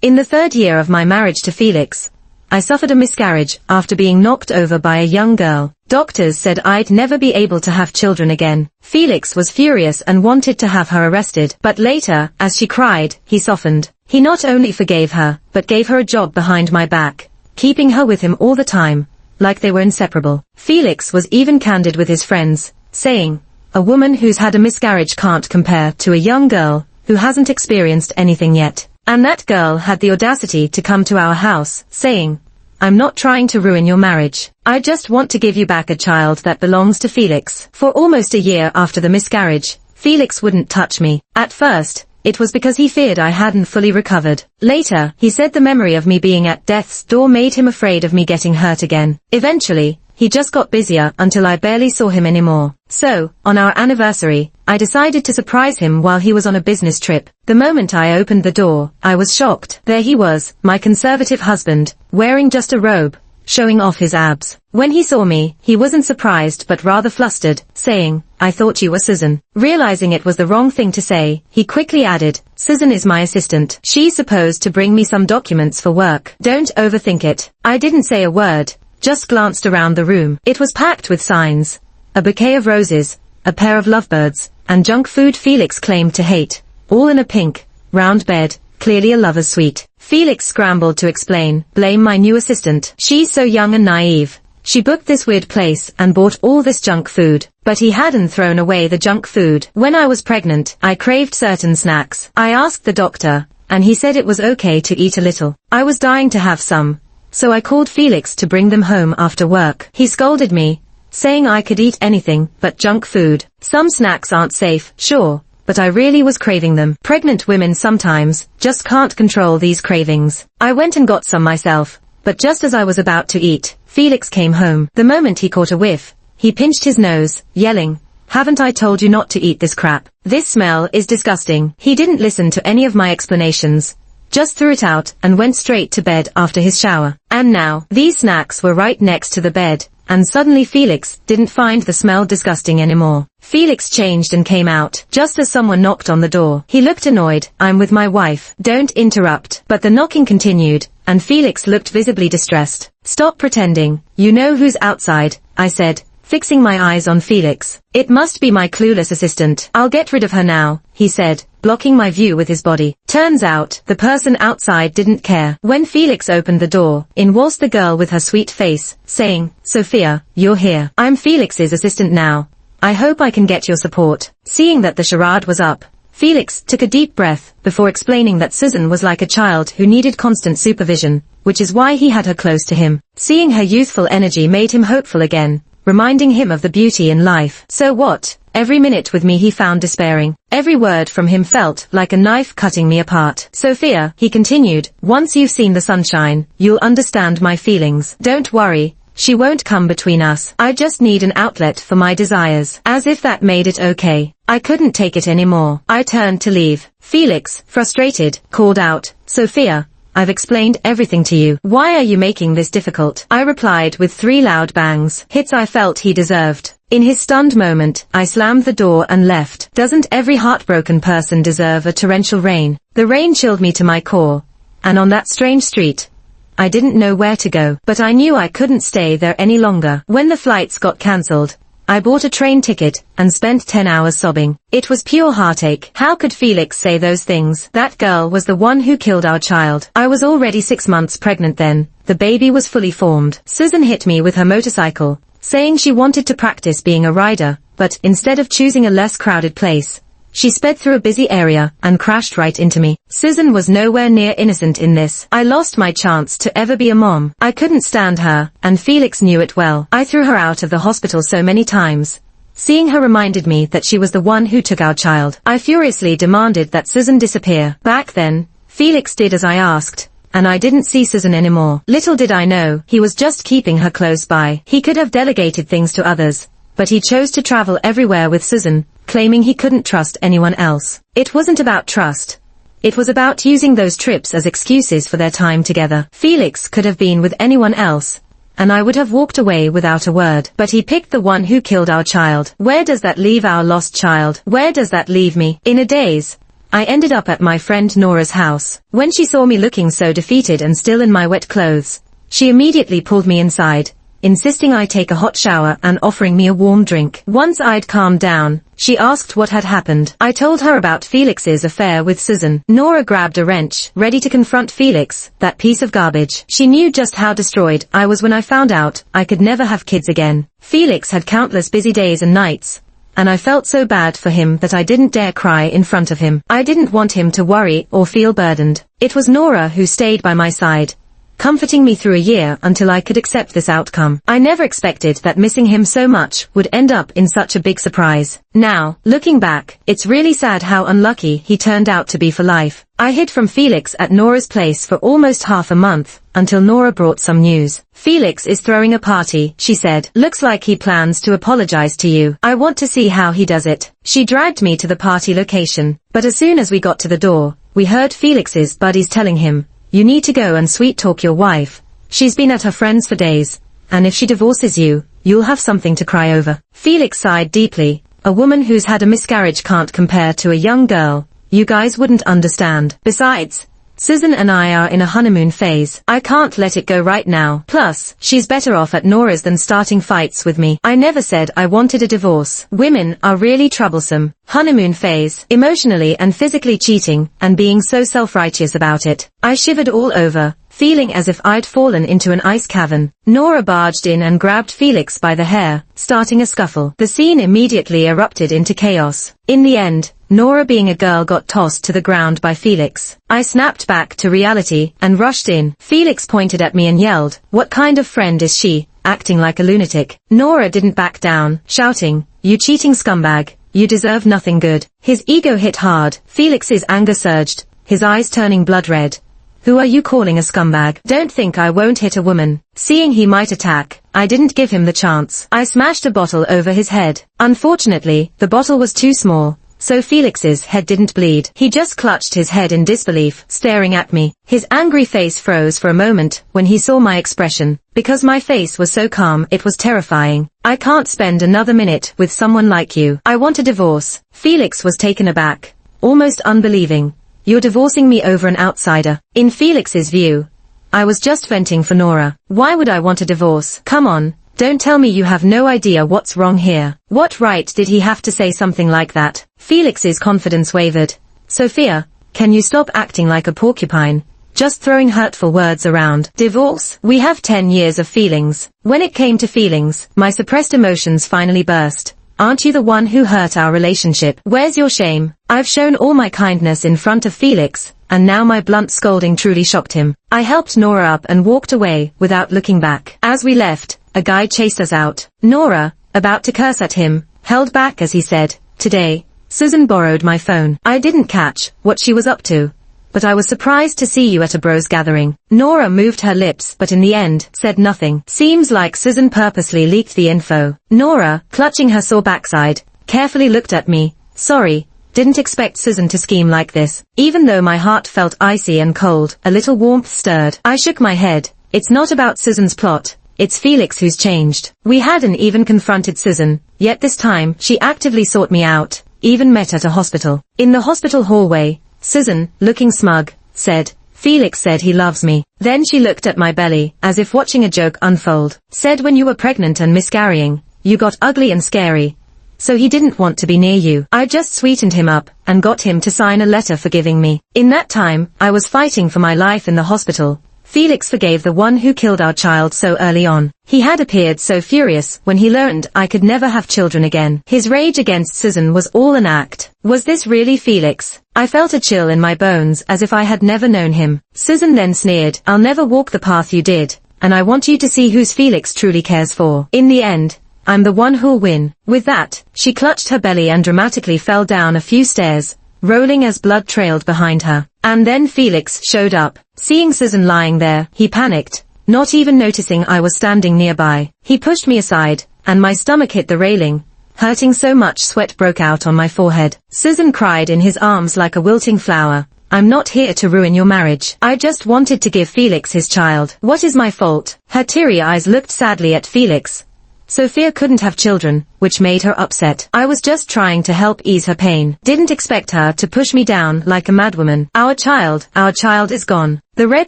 In the 3rd year of my marriage to Felix, I suffered a miscarriage after being knocked over by a young girl. Doctors said I'd never be able to have children again. Felix was furious and wanted to have her arrested, but later, as she cried, he softened. He not only forgave her, but gave her a job behind my back, keeping her with him all the time, like they were inseparable. Felix was even candid with his friends, saying, "A woman who's had a miscarriage can't compare to a young girl who hasn't experienced anything yet." And that girl had the audacity to come to our house, saying, "I'm not trying to ruin your marriage. I just want to give you back a child that belongs to Felix." For almost a year after the miscarriage, Felix wouldn't touch me. At first, it was because he feared I hadn't fully recovered. Later, he said the memory of me being at death's door made him afraid of me getting hurt again. Eventually, he just got busier until I barely saw him anymore. So, on our anniversary, I decided to surprise him while he was on a business trip. The moment I opened the door, I was shocked. There he was, my conservative husband, wearing just a robe, showing off his abs. When he saw me, he wasn't surprised but rather flustered, saying, "I thought you were Susan." Realizing it was the wrong thing to say, he quickly added, "Susan is my assistant. She's supposed to bring me some documents for work. Don't overthink it." I didn't say a word, just glanced around the room. It was packed with signs, a bouquet of roses, a pair of lovebirds, and junk food Felix claimed to hate, all in a pink, round bed, clearly a lover's suite. Felix scrambled to explain, blame my new assistant. She's so young and naive. She booked this weird place and bought all this junk food. But he hadn't thrown away the junk food. When I was pregnant, I craved certain snacks. I asked the doctor, and he said it was okay to eat a little. I was dying to have some, so I called Felix to bring them home after work. He scolded me, saying I could eat anything but junk food. Some snacks aren't safe, sure, but I really was craving them. Pregnant women sometimes just can't control these cravings. I went and got some myself, but just as I was about to eat, Felix came home. The moment he caught a whiff, he pinched his nose, yelling, "Haven't I told you not to eat this crap? This smell is disgusting." He didn't listen to any of my explanations, just threw it out and went straight to bed after his shower. And now, these snacks were right next to the bed, and suddenly Felix didn't find the smell disgusting anymore. Felix changed and came out, just as someone knocked on the door. He looked annoyed. "I'm with my wife. Don't interrupt." But the knocking continued, and Felix looked visibly distressed. "Stop pretending. You know who's outside," I said, fixing my eyes on Felix. "It must be my clueless assistant." "I'll get rid of her now," he said, blocking my view with his body. Turns out, the person outside didn't care. When Felix opened the door, in waltzed the girl with her sweet face, saying, "Sophia, you're here. I'm Felix's assistant now. I hope I can get your support." Seeing that the charade was up, Felix took a deep breath before explaining that Susan was like a child who needed constant supervision, which is why he had her close to him. Seeing her youthful energy made him hopeful again, reminding him of the beauty in life. So what? Every minute with me he found despairing. Every word from him felt like a knife cutting me apart. "Sophia," he continued, "once you've seen the sunshine, you'll understand my feelings. Don't worry, she won't come between us. I just need an outlet for my desires." As if that made it okay. I couldn't take it anymore. I turned to leave. Felix, frustrated, called out, "Sophia, I've explained everything to you. Why are you making this difficult?" I replied with 3 loud bangs, hits I felt he deserved. In his stunned moment, I slammed the door and left. Doesn't every heartbroken person deserve a torrential rain? The rain chilled me to my core, and on that strange street, I didn't know where to go. But I knew I couldn't stay there any longer. When the flights got cancelled, I bought a train ticket and spent 10 hours sobbing. It was pure heartache. How could Felix say those things? That girl was the one who killed our child. I was already 6 months pregnant then. The baby was fully formed. Susan hit me with her motorcycle, saying she wanted to practice being a rider, but instead of choosing a less crowded place, she sped through a busy area and crashed right into me. Susan was nowhere near innocent in this. I lost my chance to ever be a mom. I couldn't stand her, and Felix knew it well. I threw her out of the hospital so many times. Seeing her reminded me that she was the one who took our child. I furiously demanded that Susan disappear. Back then, Felix did as I asked, and I didn't see Susan anymore. Little did I know, he was just keeping her close by. He could have delegated things to others, but he chose to travel everywhere with Susan, claiming he couldn't trust anyone else. It wasn't about trust. It was about using those trips as excuses for their time together. Felix could have been with anyone else, and I would have walked away without a word. But he picked the one who killed our child. Where does that leave our lost child? Where does that leave me? In a daze, I ended up at my friend Nora's house. When she saw me looking so defeated and still in my wet clothes, she immediately pulled me inside, insisting I take a hot shower and offering me a warm drink. Once I'd calmed down, she asked what had happened. I told her about Felix's affair with Susan. Nora grabbed a wrench, ready to confront Felix, that piece of garbage. She knew just how destroyed I was when I found out I could never have kids again. Felix had countless busy days and nights, and I felt so bad for him that I didn't dare cry in front of him. I didn't want him to worry or feel burdened. It was Nora who stayed by my side, comforting me through a year until I could accept this outcome. I never expected that missing him so much would end up in such a big surprise. Now, looking back, it's really sad how unlucky he turned out to be for life. I hid from Felix at Nora's place for almost half a month, until Nora brought some news. Felix is throwing a party, she said. Looks like he plans to apologize to you. I want to see how he does it. She dragged me to the party location, but as soon as we got to the door, we heard Felix's buddies telling him, "You need to go and sweet-talk your wife. She's been at her friends for days, and if she divorces you, you'll have something to cry over." Felix sighed deeply. "A woman who's had a miscarriage can't compare to a young girl. You guys wouldn't understand. Besides, Susan and I are in a honeymoon phase. I can't let it go right now. Plus, she's better off at Nora's than starting fights with me. I never said I wanted a divorce. Women are really troublesome. Honeymoon phase, emotionally and physically cheating, and being so self-righteous about it." I shivered all over, feeling as if I'd fallen into an ice cavern. Nora barged in and grabbed Felix by the hair, starting a scuffle. The scene immediately erupted into chaos. In the end, Nora, being a girl, got tossed to the ground by Felix. I snapped back to reality and rushed in. Felix pointed at me and yelled, "What kind of friend is she, acting like a lunatic?" Nora didn't back down, shouting, "You cheating scumbag, you deserve nothing good." His ego hit hard. Felix's anger surged, his eyes turning blood red. "Who are you calling a scumbag? Don't think I won't hit a woman." Seeing he might attack, I didn't give him the chance. I smashed a bottle over his head. Unfortunately, the bottle was too small, so Felix's head didn't bleed. He just clutched his head in disbelief, staring at me. His angry face froze for a moment when he saw my expression. Because my face was so calm, it was terrifying. "I can't spend another minute with someone like you. I want a divorce." Felix was taken aback, almost unbelieving. "You're divorcing me over an outsider." In Felix's view, I was just venting for Nora. Why would I want a divorce? Come on. Don't tell me you have no idea what's wrong here. What right did he have to say something like that? Felix's confidence wavered. "Sophia, can you stop acting like a porcupine? Just throwing hurtful words around. Divorce? We have 10 years of feelings." When it came to feelings, my suppressed emotions finally burst. "Aren't you the one who hurt our relationship? Where's your shame?" I've shown all my kindness in front of Felix, and now my blunt scolding truly shocked him. I helped Nora up and walked away without looking back. As we left, a guy chased us out. Nora, about to curse at him, held back as he said, "Today, Susan borrowed my phone." I didn't catch what she was up to, but I was surprised to see you at a bros gathering. Nora moved her lips but in the end said nothing. Seems like Susan purposely leaked the info. Nora, clutching her sore backside, carefully looked at me. "Sorry, didn't expect Susan to scheme like this." Even though my heart felt icy and cold, a little warmth stirred. I shook my head. It's not about Susan's plot. It's Felix who's changed. We hadn't even confronted Susan, yet this time she actively sought me out, even met at a hospital. In the hospital hallway, Susan, looking smug, said, "Felix said he loves me." Then she looked at my belly, as if watching a joke unfold. "Said when you were pregnant and miscarrying, you got ugly and scary, so he didn't want to be near you. I just sweetened him up, and got him to sign a letter forgiving me." In that time, I was fighting for my life in the hospital. Felix forgave the one who killed our child so early on. He had appeared so furious when he learned I could never have children again. His rage against Susan was all an act. Was this really Felix? I felt a chill in my bones as if I had never known him. Susan then sneered, "I'll never walk the path you did, and I want you to see whose Felix truly cares for. In the end, I'm the one who'll win." With that, she clutched her belly and dramatically fell down a few stairs, rolling as blood trailed behind her. And then Felix showed up. Seeing Susan lying there, he panicked, not even noticing I was standing nearby. He pushed me aside, and my stomach hit the railing, hurting so much sweat broke out on my forehead. Susan cried in his arms like a wilting flower. "I'm not here to ruin your marriage. I just wanted to give Felix his child. What is my fault?" Her teary eyes looked sadly at Felix, Sophia couldn't have children, which made her upset. I was just trying to help ease her pain. Didn't expect her to push me down like a madwoman. Our child is gone. The red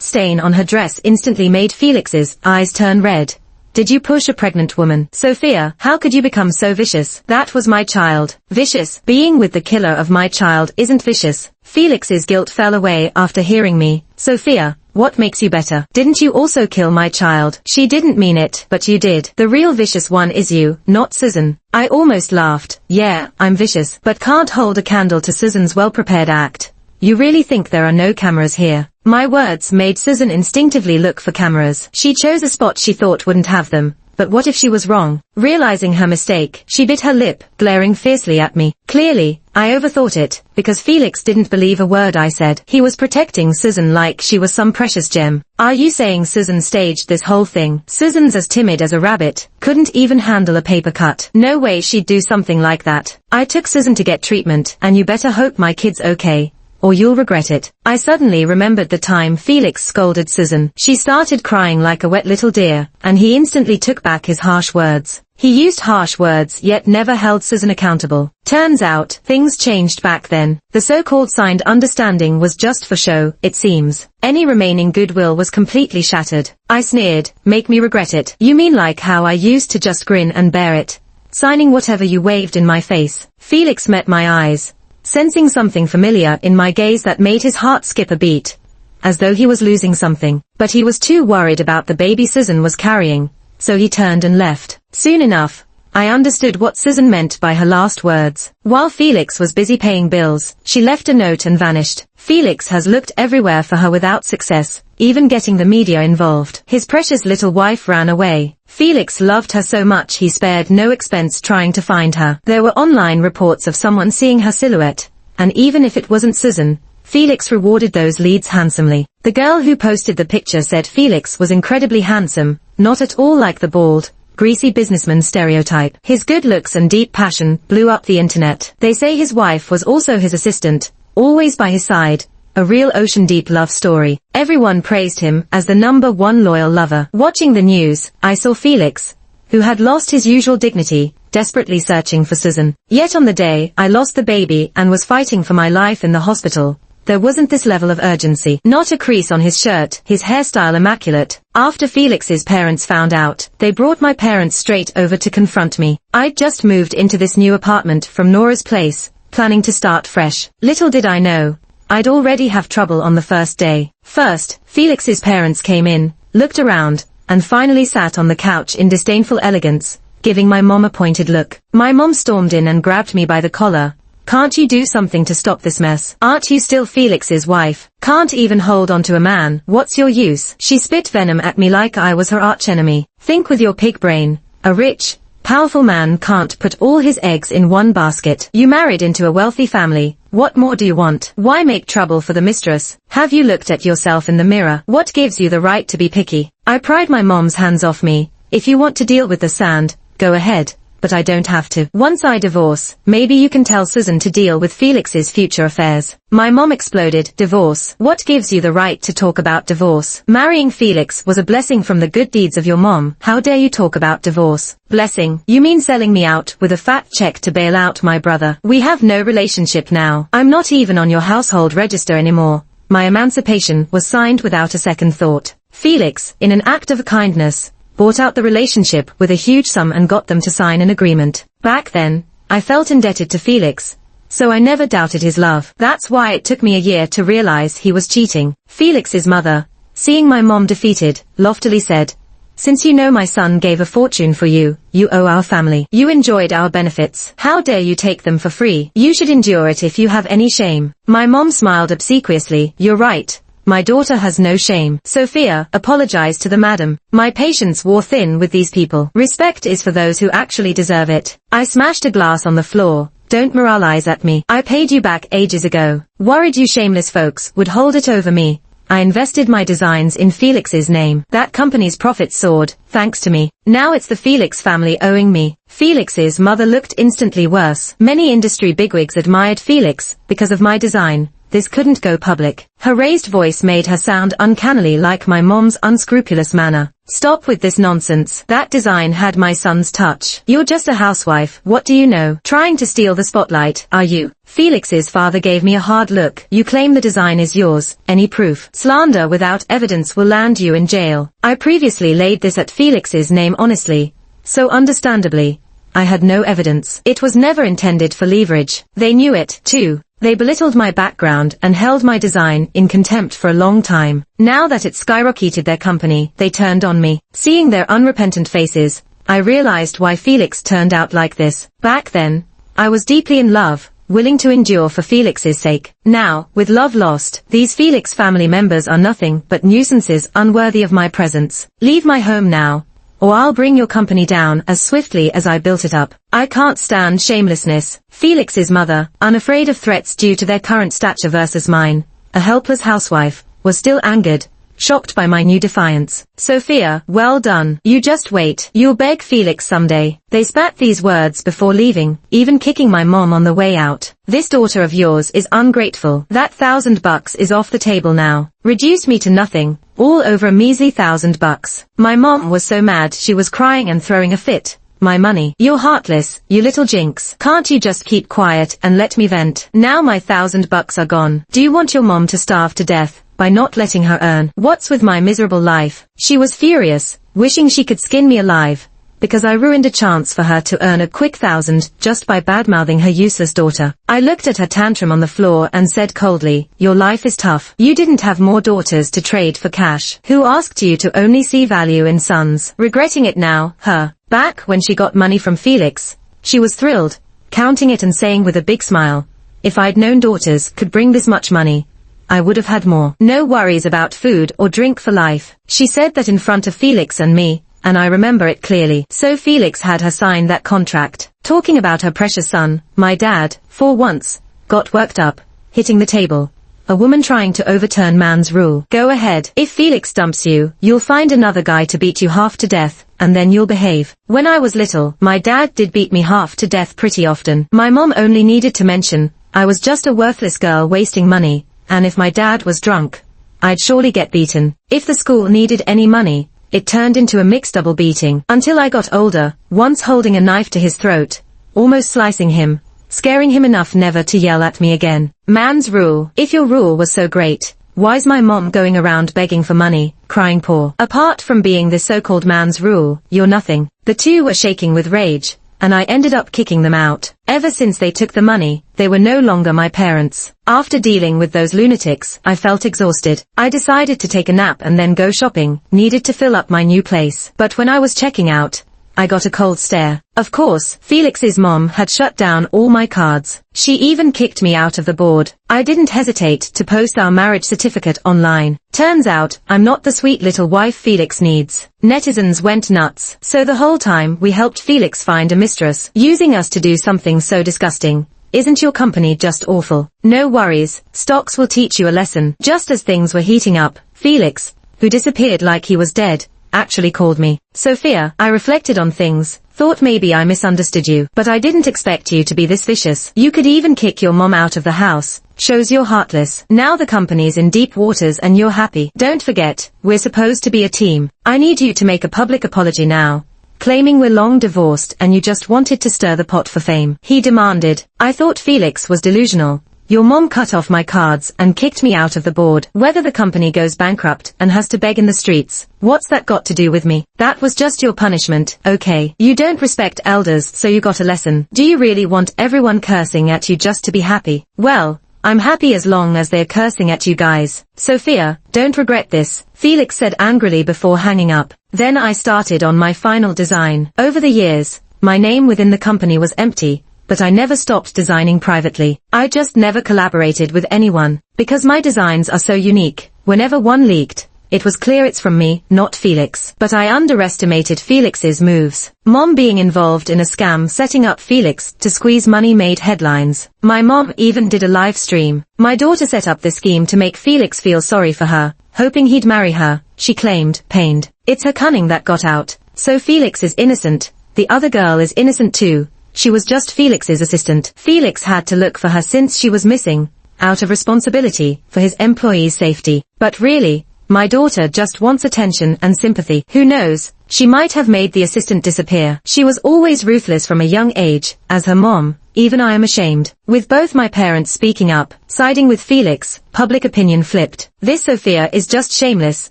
stain on her dress instantly made Felix's eyes turn red. Did you push a pregnant woman? Sophia, how could you become so vicious? That was my child. Vicious? Being with the killer of my child isn't vicious. Felix's guilt fell away after hearing me. Sophia, what makes you better? Didn't you also kill my child? She didn't mean it, but you did. The real vicious one is you, not Susan. I almost laughed. Yeah, I'm vicious, but can't hold a candle to Susan's well-prepared act. You really think there are no cameras here? My words made Susan instinctively look for cameras. She chose a spot she thought wouldn't have them. But what if she was wrong? Realizing her mistake, she bit her lip, glaring fiercely at me. Clearly, I overthought it, because Felix didn't believe a word I said. He was protecting Susan like she was some precious gem. Are you saying Susan staged this whole thing? Susan's as timid as a rabbit, couldn't even handle a paper cut. No way she'd do something like that. I took Susan to get treatment, and you better hope my kid's okay, or you'll regret it. I suddenly remembered the time Felix scolded Susan. She started crying like a wet little deer, and he instantly took back his harsh words. He used harsh words yet never held Susan accountable. Turns out, things changed back then. The so-called signed understanding was just for show, it seems. Any remaining goodwill was completely shattered. I sneered, make me regret it. You mean like how I used to just grin and bear it, signing whatever you waved in my face? Felix met my eyes, sensing something familiar in my gaze that made his heart skip a beat, as though he was losing something. But he was too worried about the baby Susan was carrying, so he turned and left. Soon enough, I understood what Susan meant by her last words. While Felix was busy paying bills, she left a note and vanished. Felix has looked everywhere for her without success, even getting the media involved. His precious little wife ran away. Felix loved her so much he spared no expense trying to find her. There were online reports of someone seeing her silhouette, and even if it wasn't Susan, Felix rewarded those leads handsomely. The girl who posted the picture said Felix was incredibly handsome, not at all like the bald, greasy businessman stereotype. His good looks and deep passion blew up the internet. They say his wife was also his assistant, always by his side. A real ocean-deep love story. Everyone praised him as the #1 loyal lover. Watching the news, I saw Felix, who had lost his usual dignity, desperately searching for Susan. Yet on the day I lost the baby and was fighting for my life in the hospital, there wasn't this level of urgency. Not a crease on his shirt, his hairstyle immaculate. After Felix's parents found out, they brought my parents straight over to confront me. I'd just moved into this new apartment from Nora's place, planning to start fresh. Little did I know, I'd already have trouble on the first day. First, Felix's parents came in, looked around, and finally sat on the couch in disdainful elegance, giving my mom a pointed look. My mom stormed in and grabbed me by the collar. Can't you do something to stop this mess? Aren't you still Felix's wife? Can't even hold on to a man? What's your use? She spit venom at me like I was her archenemy. Think with your pig brain. A rich, powerful man can't put all his eggs in one basket. You married into a wealthy family. What more do you want? Why make trouble for the mistress? Have you looked at yourself in the mirror? What gives you the right to be picky? I pried my mom's hands off me. If you want to deal with the sand, go ahead, but I don't have to. Once I divorce, maybe you can tell Susan to deal with Felix's future affairs. My mom exploded. Divorce? What gives you the right to talk about divorce? Marrying Felix was a blessing from the good deeds of your mom. How dare you talk about divorce? Blessing? You mean selling me out with a fat check to bail out my brother? We have no relationship now. I'm not even on your household register anymore. My emancipation was signed without a second thought. Felix, in an act of kindness, bought out the relationship with a huge sum and got them to sign an agreement. Back then, I felt indebted to Felix, so I never doubted his love. That's why it took me a year to realize he was cheating. Felix's mother, seeing my mom defeated, loftily said, "Since you know my son gave a fortune for you, you owe our family. You enjoyed our benefits. How dare you take them for free? You should endure it if you have any shame." My mom smiled obsequiously. "You're right. My daughter has no shame." Sophia apologized to the madam. My patience wore thin with these people. Respect is for those who actually deserve it. I smashed a glass on the floor. Don't moralize at me. I paid you back ages ago. Worried you shameless folks would hold it over me. I invested my designs in Felix's name. That company's profits soared, thanks to me. Now it's the Felix family owing me. Felix's mother looked instantly worse. Many industry bigwigs admired Felix because of my design. This couldn't go public. Her raised voice made her sound uncannily like my mom's unscrupulous manner. Stop with this nonsense. That design had my son's touch. You're just a housewife, what do you know? Trying to steal the spotlight, are you? Felix's father gave me a hard look. You claim the design is yours. Any proof? Slander without evidence will land you in jail. I previously laid this at Felix's name honestly. So understandably, I had no evidence. It was never intended for leverage. They knew it, too. They belittled my background and held my design in contempt for a long time. Now that it skyrocketed their company, they turned on me. Seeing their unrepentant faces, I realized why Felix turned out like this. Back then, I was deeply in love, willing to endure for Felix's sake. Now, with love lost, these Felix family members are nothing but nuisances unworthy of my presence. Leave my home now, or I'll bring your company down as swiftly as I built it up. I can't stand shamelessness. Felix's mother, unafraid of threats due to their current stature versus mine, a helpless housewife, was still angered, shocked by my new defiance. Sophia, well done. You just wait. You'll beg Felix someday. They spat these words before leaving, even kicking my mom on the way out. This daughter of yours is ungrateful. That $1,000 is off the table now. Reduced me to nothing, all over a measly $1,000. My mom was so mad she was crying and throwing a fit. My money. You're heartless, you little jinx. Can't you just keep quiet and let me vent? Now my $1,000 are gone. Do you want your mom to starve to death by not letting her earn? What's with my miserable life? She was furious, wishing she could skin me alive, because I ruined a chance for her to earn a quick $1,000 just by badmouthing her useless daughter. I looked at her tantrum on the floor and said coldly, your life is tough. You didn't have more daughters to trade for cash. Who asked you to only see value in sons? Regretting it now, her. Back when she got money from Felix, she was thrilled, counting it and saying with a big smile, if I'd known daughters could bring this much money, I would have had more. No worries about food or drink for life. She said that in front of Felix and me, and I remember it clearly. So Felix had her sign that contract. Talking about her precious son, my dad, for once, got worked up, hitting the table. A woman trying to overturn man's rule. Go ahead. If Felix dumps you, you'll find another guy to beat you half to death, and then you'll behave. When I was little, my dad did beat me half to death pretty often. My mom only needed to mention, I was just a worthless girl wasting money, and if my dad was drunk, I'd surely get beaten. If the school needed any money, it turned into a mixed double beating. Until I got older, once holding a knife to his throat, almost slicing him, scaring him enough never to yell at me again. Man's rule. If your rule was so great, why's my mom going around begging for money, crying poor? Apart from being the so-called man's rule, you're nothing. The two were shaking with rage, and I ended up kicking them out. Ever since they took the money, they were no longer my parents. After dealing with those lunatics, I felt exhausted. I decided to take a nap and then go shopping, needed to fill up my new place. But when I was checking out, I got a cold stare. Of course, Felix's mom had shut down all my cards. She even kicked me out of the board. I didn't hesitate to post our marriage certificate online. Turns out, I'm not the sweet little wife Felix needs. Netizens went nuts. So the whole time we helped Felix find a mistress, using us to do something so disgusting. Isn't your company just awful? No worries, stocks will teach you a lesson. Just as things were heating up, Felix, who disappeared like he was dead, actually called me. Sophia, I reflected on things, thought maybe I misunderstood you, but I didn't expect you to be this vicious. You could even kick your mom out of the house. Shows you're heartless. Now the company's in deep waters and you're happy. Don't forget, we're supposed to be a team. I need you to make a public apology now, claiming we're long divorced and you just wanted to stir the pot for fame. He demanded. I thought Felix was delusional. Your mom cut off my cards and kicked me out of the board. Whether the company goes bankrupt and has to beg in the streets, what's that got to do with me? That was just your punishment, okay? You don't respect elders, so you got a lesson. Do you really want everyone cursing at you just to be happy? Well, I'm happy as long as they're cursing at you guys. Sophia, don't regret this, Felix said angrily before hanging up. Then I started on my final design. Over the years, my name within the company was empty, but I never stopped designing privately. I just never collaborated with anyone, because my designs are so unique. Whenever one leaked, it was clear it's from me, not Felix. But I underestimated Felix's moves. Mom being involved in a scam setting up Felix to squeeze money made headlines. My mom even did a live stream. My daughter set up the scheme to make Felix feel sorry for her, hoping he'd marry her, she claimed, pained. It's her cunning that got out. So Felix is innocent. The other girl is innocent too. She was just Felix's assistant. Felix had to look for her since she was missing, out of responsibility for his employees' safety. But really, My daughter just wants attention and sympathy. Who knows, she might have made the assistant disappear. She was always ruthless from a young age, as her mom. Even I am ashamed. With both my parents speaking up, siding with Felix, public opinion flipped. This Sophia is just shameless,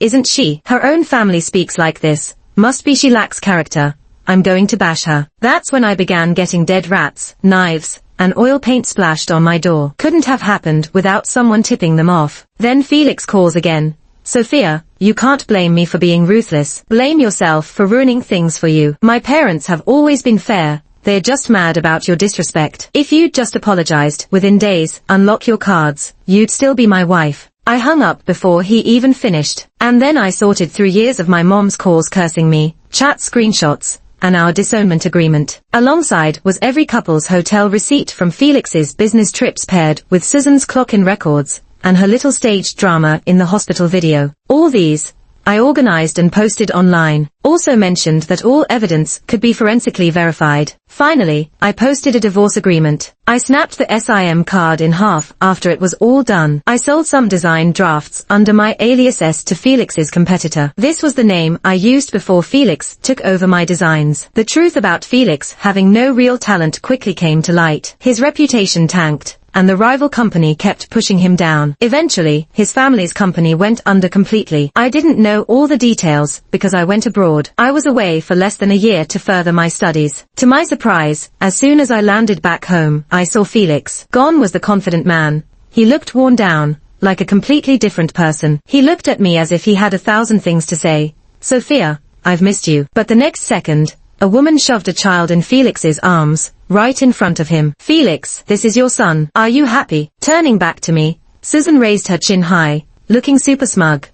isn't she? Her own family speaks like this. Must be she lacks character. I'm going to bash her. That's when I began getting dead rats, knives, and oil paint splashed on my door. Couldn't have happened without someone tipping them off. Then Felix calls again. Sophia, you can't blame me for being ruthless. Blame yourself for ruining things for you. My parents have always been fair. They're just mad about your disrespect. If you'd just apologized within days, unlock your cards, you'd still be my wife. I hung up before he even finished. And then I sorted through years of my mom's calls cursing me, chat screenshots, and our disownment agreement. Alongside was every couple's hotel receipt from Felix's business trips paired with Susan's clock-in records, and her little staged drama in the hospital video. All these, I organized and posted online. Also mentioned that all evidence could be forensically verified. Finally, I posted a divorce agreement. I snapped the SIM card in half after it was all done. I sold some design drafts under my alias S to Felix's competitor. This was the name I used before Felix took over my designs. The truth about Felix having no real talent quickly came to light. His reputation tanked, and the rival company kept pushing him down. Eventually, his family's company went under completely. I didn't know all the details, because I went abroad. I was away for less than a year to further my studies. To my surprise, as soon as I landed back home, I saw Felix. Gone was the confident man. He looked worn down, like a completely different person. He looked at me as if he had 1,000 things to say. Sophia, I've missed you. But the next second, a woman shoved a child in Felix's arms, right in front of him. Felix, this is your son. Are you happy? Turning back to me, Susan raised her chin high, looking super smug.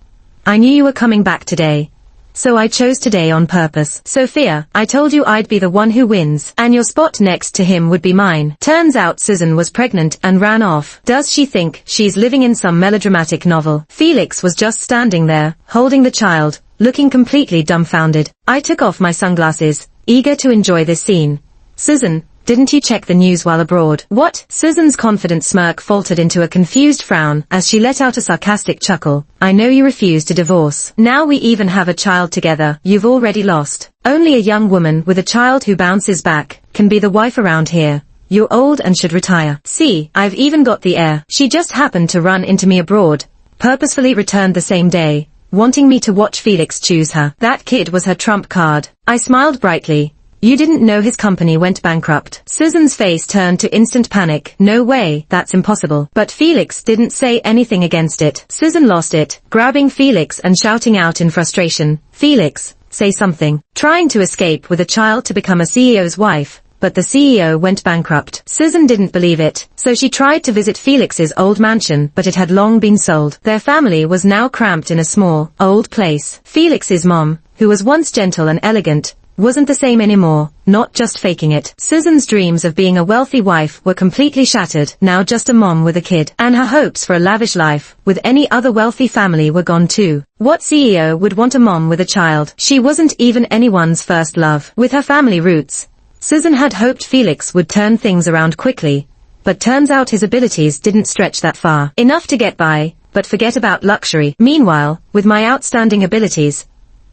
I knew you were coming back today. So I chose today on purpose. Sophia, I told you I'd be the one who wins, and your spot next to him would be mine. Turns out Susan was pregnant and ran off. Does she think she's living in some melodramatic novel? Felix was just standing there, holding the child, looking completely dumbfounded. I took off my sunglasses, eager to enjoy this scene. Susan, didn't you check the news while abroad? What? Susan's confident smirk faltered into a confused frown as she let out a sarcastic chuckle. I know you refuse to divorce. Now we even have a child together. You've already lost. Only a young woman with a child who bounces back can be the wife around here. You're old and should retire. See, I've even got the heir. She just happened to run into me abroad, purposefully returned the same day, wanting me to watch Felix choose her. That kid was her trump card. I smiled brightly. You didn't know his company went bankrupt. Susan's face turned to instant panic. No way, that's impossible. But Felix didn't say anything against it. Susan lost it, grabbing Felix and shouting out in frustration, Felix, say something. Trying to escape with a child to become a CEO's wife, but the CEO went bankrupt. Susan didn't believe it, so she tried to visit Felix's old mansion, but it had long been sold. Their family was now cramped in a small, old place. Felix's mom, who was once gentle and elegant, wasn't the same anymore, not just faking it. Susan's dreams of being a wealthy wife were completely shattered, now just a mom with a kid. And her hopes for a lavish life with any other wealthy family were gone too. What CEO would want a mom with a child? She wasn't even anyone's first love. With her family roots, Susan had hoped Felix would turn things around quickly, but turns out his abilities didn't stretch that far. Enough to get by, but forget about luxury. Meanwhile, with my outstanding abilities,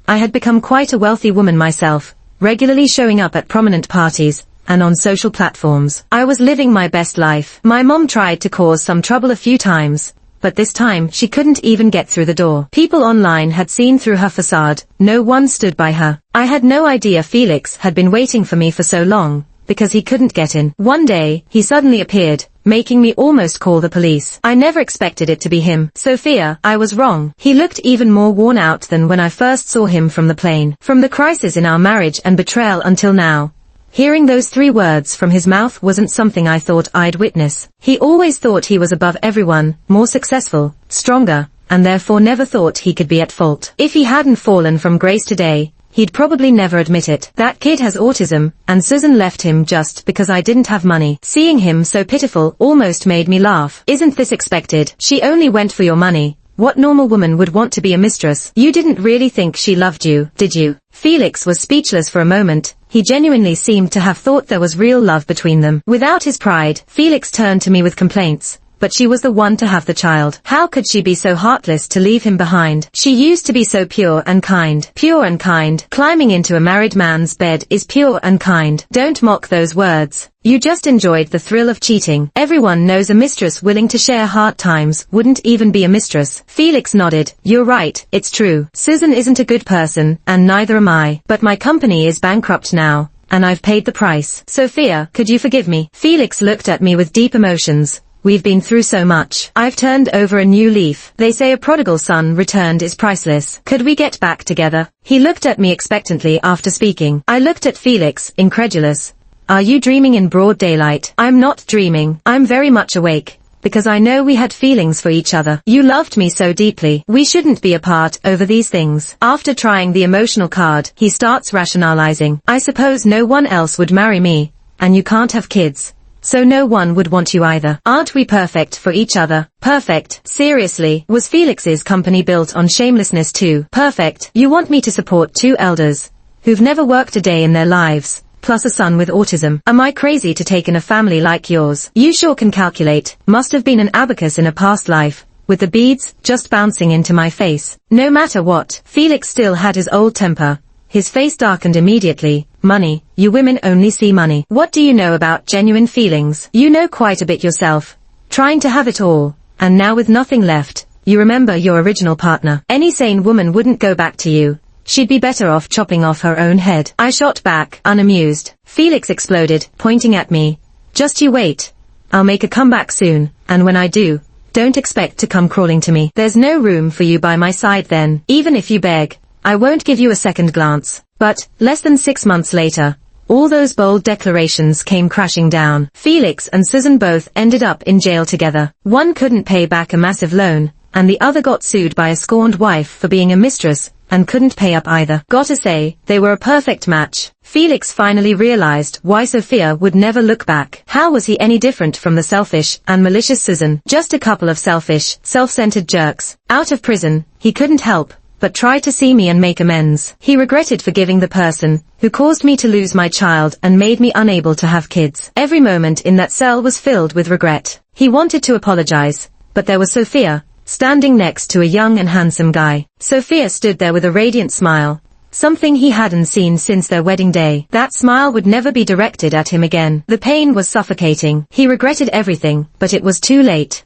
I had become quite a wealthy woman myself, regularly showing up at prominent parties and on social platforms. I was living my best life. My mom tried to cause some trouble a few times, but this time she couldn't even get through the door. People online had seen through her facade. No one stood by her. I had no idea Felix had been waiting for me for so long, because he couldn't get in. One day, he suddenly appeared, making me almost call the police. I never expected it to be him. Sophia, I was wrong. He looked even more worn out than when I first saw him from the plane. From the crisis in our marriage and betrayal until now, hearing those 3 words from his mouth wasn't something I thought I'd witness. He always thought he was above everyone, more successful, stronger, and therefore never thought he could be at fault. If he hadn't fallen from grace today, he'd probably never admit it. That kid has autism, and Susan left him just because I didn't have money. Seeing him so pitiful almost made me laugh. Isn't this expected? She only went for your money. What normal woman would want to be a mistress? You didn't really think she loved you, did you? Felix was speechless for a moment. He genuinely seemed to have thought there was real love between them. Without his pride, Felix turned to me with complaints. but she was the one to have the child. How could she be so heartless to leave him behind? She used to be so pure and kind. Pure and kind. Climbing into a married man's bed is pure and kind. Don't mock those words. You just enjoyed the thrill of cheating. Everyone knows a mistress willing to share hard times wouldn't even be a mistress. Felix nodded. You're right, it's true. Susan isn't a good person, and neither am I. But my company is bankrupt now, and I've paid the price. Sophia, could you forgive me? Felix looked at me with deep emotions. We've been through so much. I've turned over a new leaf. They say a prodigal son returned is priceless. Could we get back together? He looked at me expectantly after speaking. I looked at Felix, incredulous. Are you dreaming in broad daylight? I'm not dreaming. I'm very much awake, because I know we had feelings for each other. You loved me so deeply. We shouldn't be apart over these things. After trying the emotional card, he starts rationalizing. I suppose no one else would marry me, and you can't have kids. So no one would want you either. Aren't we perfect for each other? Perfect. Seriously, was Felix's company built on shamelessness too? Perfect. You want me to support two elders who've never worked a day in their lives, plus a son with autism. Am I crazy to take in a family like yours? You sure can calculate. Must have been an abacus in a past life, with the beads just bouncing into my face. No matter what, Felix still had his old temper. His face darkened immediately. Money. You women only see money. What do you know about genuine feelings? You know quite a bit yourself. Trying to have it all, and now with nothing left, you remember your original partner. Any sane woman wouldn't go back to you. She'd be better off chopping off her own head. I shot back, unamused. Felix exploded, pointing at me. Just you wait. I'll make a comeback soon, and when I do, don't expect to come crawling to me. There's no room for you by my side then. Even if you beg, I won't give you a second glance. But, less than 6 months later, all those bold declarations came crashing down. Felix and Susan both ended up in jail together. One couldn't pay back a massive loan, and the other got sued by a scorned wife for being a mistress, and couldn't pay up either. Gotta say, they were a perfect match. Felix finally realized why Sophia would never look back. How was he any different from the selfish and malicious Susan? Just a couple of selfish, self-centered jerks. Out of prison, he couldn't help but try to see me and make amends. He regretted forgiving the person who caused me to lose my child and made me unable to have kids. Every moment in that cell was filled with regret. He wanted to apologize, but there was Sophia, standing next to a young and handsome guy. Sophia stood there with a radiant smile, something he hadn't seen since their wedding day. That smile would never be directed at him again. The pain was suffocating. He regretted everything, but it was too late.